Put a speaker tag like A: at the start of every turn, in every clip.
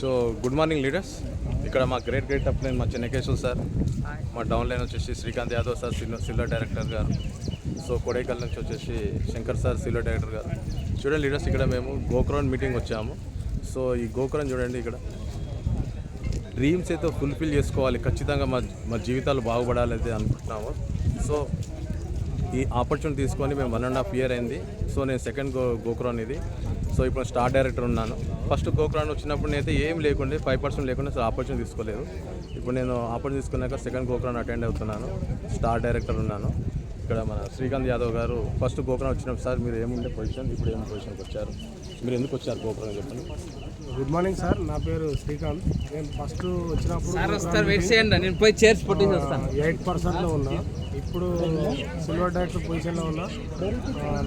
A: So good morning leaders. ఇక్కడ మా great upline మా చెన్నకేశ్వర్ సార్, మా డౌన్ లైన్ వచ్చేసి Srikanth Yadav sir silver director గారు, సో కొడైకల్ నుంచి వచ్చేసి శంకర్ సార్ సిల్వర్ డైరెక్టర్ గారు. చూడండి లీడర్స్, ఇక్కడ మేము గోక్రాన్ మీటింగ్ వచ్చాము. సో ఈ గోక్రాన్ చూడండి, ఇక్కడ డ్రీమ్స్ అయితే ఫుల్ఫిల్ చేసుకోవాలి, ఖచ్చితంగా మా జీవితాలు బాగుపడాలి అయితే అనుకుంటున్నాము. సో ఈ ఆపర్చునిటీ తీసుకొని మేము 1.5 year అయింది. సో నేను సెకండ్ గోక్రాన్ ఇది. సో ఇప్పుడు స్టార్ డైరెక్టర్ ఉన్నాను. ఫస్ట్ గోక్రాన్ వచ్చినప్పుడు నేనైతే ఏం లేకుండే 5% లేకుండా అసలు ఆపర్చునిటీ తీసుకోలేదు. ఇప్పుడు నేను ఆపర్చునిటీ తీసుకున్నాక సెకండ్ గోక్రాన్ అటెండ్ అవుతున్నాను, స్టార్ డైరెక్టర్ ఉన్నాను. ఇక్కడ మన శ్రీకాంత్ యాదవ్ గారు ఫస్ట్ గోక్రాన్ వచ్చినప్పుడు, సార్ మీరు ఏముండే పొజిషన్, ఇప్పుడు ఏం పొజిషన్కి వచ్చారు, మీరు ఎందుకు వచ్చారు గోక్రాన్ చెప్పండి.
B: గుడ్ మార్నింగ్ సార్, నా పేరు శ్రీకాంత్. నేను ఫస్ట్ వచ్చినప్పుడు 8%లో ఉన్నా, ఇప్పుడు సిల్వర్ డైరెక్టర్ పొజిషన్లో ఉన్నా.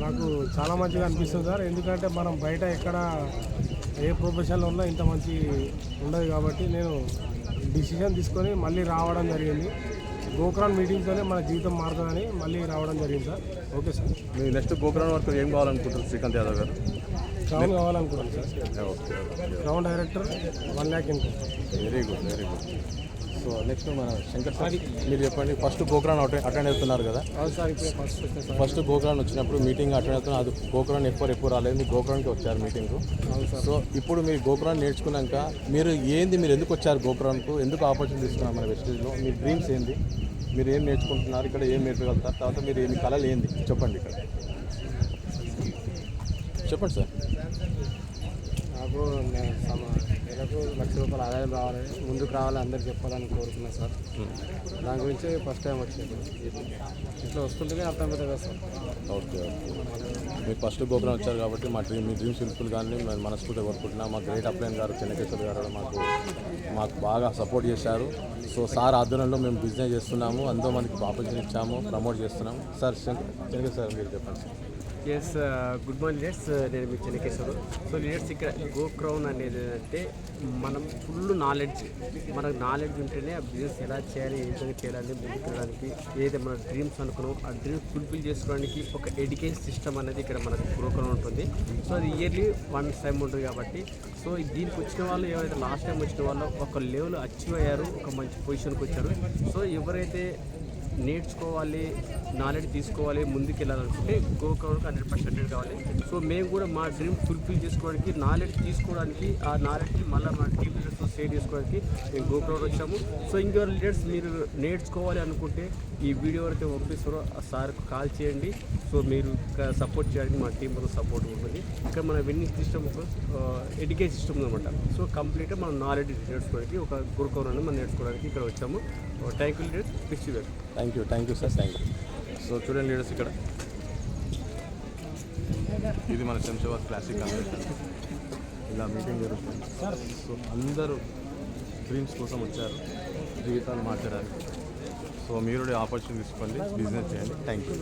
B: నాకు చాలా మంచిగా అనిపిస్తుంది సార్, ఎందుకంటే మనం బయట ఎక్కడ ఏ ప్రొఫెషన్లో ఉన్నా ఇంత మంచి ఉండదు కాబట్టి నేను డిసిషన్ తీసుకొని మళ్ళీ రావడం జరిగింది. గోక్రాన్ మీటింగ్తోనే మన జీవితం మారుతుందని మళ్ళీ రావడం జరిగింది సార్. ఓకే సార్,
A: మీరు నెక్స్ట్ గోక్రాన్ వరకు ఏం కావాలనుకుంటారు శ్రీకాంత్ యాదవ్ గారు?
B: క్రౌన్ కావాలనుకుంటాను sir. Crown director 1 lakh income.
A: Very good. So next మన శంకర్ సార్, మీరు చెప్పండి. ఫస్ట్ గోక్రాన్ అటెండ్ అవుతున్నారు కదా?
B: సార్
A: ఫస్ట్ గోక్రాన్ వచ్చినప్పుడు మీటింగ్ అటెండ్ అవుతున్నారు. అది గోక్రాన్ ఎప్పుడు రాలేదు, మీరు గోక్రాన్కి వచ్చారు మీటింగ్కు. సో ఇప్పుడు మీరు గోక్రాన్ నేర్చుకున్నాక మీరు ఎందుకు వచ్చారు గోక్రాన్కు, ఎందుకు ఆపర్చునిటీ తీసుకున్నారు మన వెస్టేజ్లో, మీ డ్రీమ్స్ ఏంది, మీరు ఏం నేర్చుకుంటున్నారు, ఇక్కడ ఏం నేర్చుకోగలుగుతారు, తర్వాత మీరు మీ కళలు ఏంది చెప్పండి. ఇక్కడ చెప్పండి సార్.
B: నాకు నెలకు 1 lakh రూపాయలు ఆదాయం రావాలని, ముందుకు రావాలని అందరు చెప్పాలని కోరుకున్నాను సార్. దాని గురించి ఫస్ట్ టైం వచ్చేది, ఇట్లా వస్తుంటే అర్థమవుతుంది కదా సార్.
A: ఓకే. మీరు ఫస్ట్ గోపురం వచ్చారు కాబట్టి మీ డ్రీమ్స్ ఫుల్ఫిల్ కానీ మేము మనస్ఫూర్తిగా కోరుకుంటున్నాం. మా గ్రేట్ అప్లైన్ గారు చెన్నకేశ్వర్ గారు మాకు బాగా సపోర్ట్ చేశారు. సో సార్ ఆధ్వర్యంలో మేము బిజినెస్ చేస్తున్నాము, ఎంతో మందికి ఆపర్చునిటీ ఇచ్చాము, ప్రమోట్ చేస్తున్నాము. సార్ చెన్నకేశ్వర్ సార్ మీరు చెప్పండి sir.
C: Yes, good morning leaders, నేను మీ చెన్నకేశ్వరు. సో లీడర్స్, ఇక్కడ గోక్రౌన్ అనేది ఏంటంటే మనం ఫుల్ నాలెడ్జ్, మనకు నాలెడ్జ్ ఉంటేనే ఆ బిజినెస్ ఎలా చేయాలి, ఏ విధంగా చేయాలని ముందుకెళ్ళడానికి, ఏదైతే మన డ్రీమ్స్ అనుకున్నామో ఆ డ్రీమ్స్ ఫుల్ఫిల్ చేసుకోవడానికి ఒక ఎడ్యుకేషన్ సిస్టమ్ అనేది ఇక్కడ మనకు గోక్రౌన్ ఉంటుంది. సో అది ఇయర్లీ 1 time ఉంటుంది కాబట్టి, సో దీనికి వచ్చిన వాళ్ళు ఎవరైతే లాస్ట్ టైం వచ్చిన వాళ్ళు ఒక లెవెల్ అచీవ్ అయ్యారు, ఒక మంచి పొజిషన్కి వచ్చారు. సో ఎవరైతే నేర్చుకోవాలి, నాలెడ్జ్ తీసుకోవాలి, ముందుకు వెళ్ళాలనుకుంటే గోక్రౌన్కి 100% కావాలి. సో మేము కూడా మా డ్రీమ్ ఫుల్ఫిల్ చేసుకోవడానికి, నాలెడ్జ్ తీసుకోవడానికి, ఆ నాలెడ్జ్ని మళ్ళీ మా టీమ్ లీడర్స్తో షేర్ చేసుకోవడానికి మేము గోక్రౌన్ వచ్చాము. సో ఇంకెవరు లీడర్స్ మీరు నేర్చుకోవాలి అనుకుంటే ఈ వీడియో ఎవరైతే పంపిస్తారో ఆ సార్కు కాల్ చేయండి. సో మీరు సపోర్ట్ చేయడానికి మా టీం సపోర్ట్ ఉంటుంది. ఇక్కడ మన విన్నింగ్ సిస్టమ్ ఒక ఎడ్యుకేషన్ సిస్టమ్ అనమాట. సో కంప్లీట్గా మనం నాలెడ్జ్ నేర్చుకోవడానికి ఒక గోక్రౌన్ అని మనం నేర్చుకోవడానికి ఇక్కడ వచ్చాము. Thank you leaders, wish you well.
A: Thank you sir, thank you. So చూడండి లీడర్స్, ఇక్కడ ఇది మన శంషాబాద్ క్లాసిక్ కన్వెన్షన్, ఇలా మీటింగ్ జరుగుతుంది. సో అందరూ డ్రీమ్స్ కోసం వచ్చారు, జీవితాలు మార్చడానికి. సో మీరు ఆపర్చునిటీ తీసుకోండి, బిజినెస్ చేయండి. Thank you.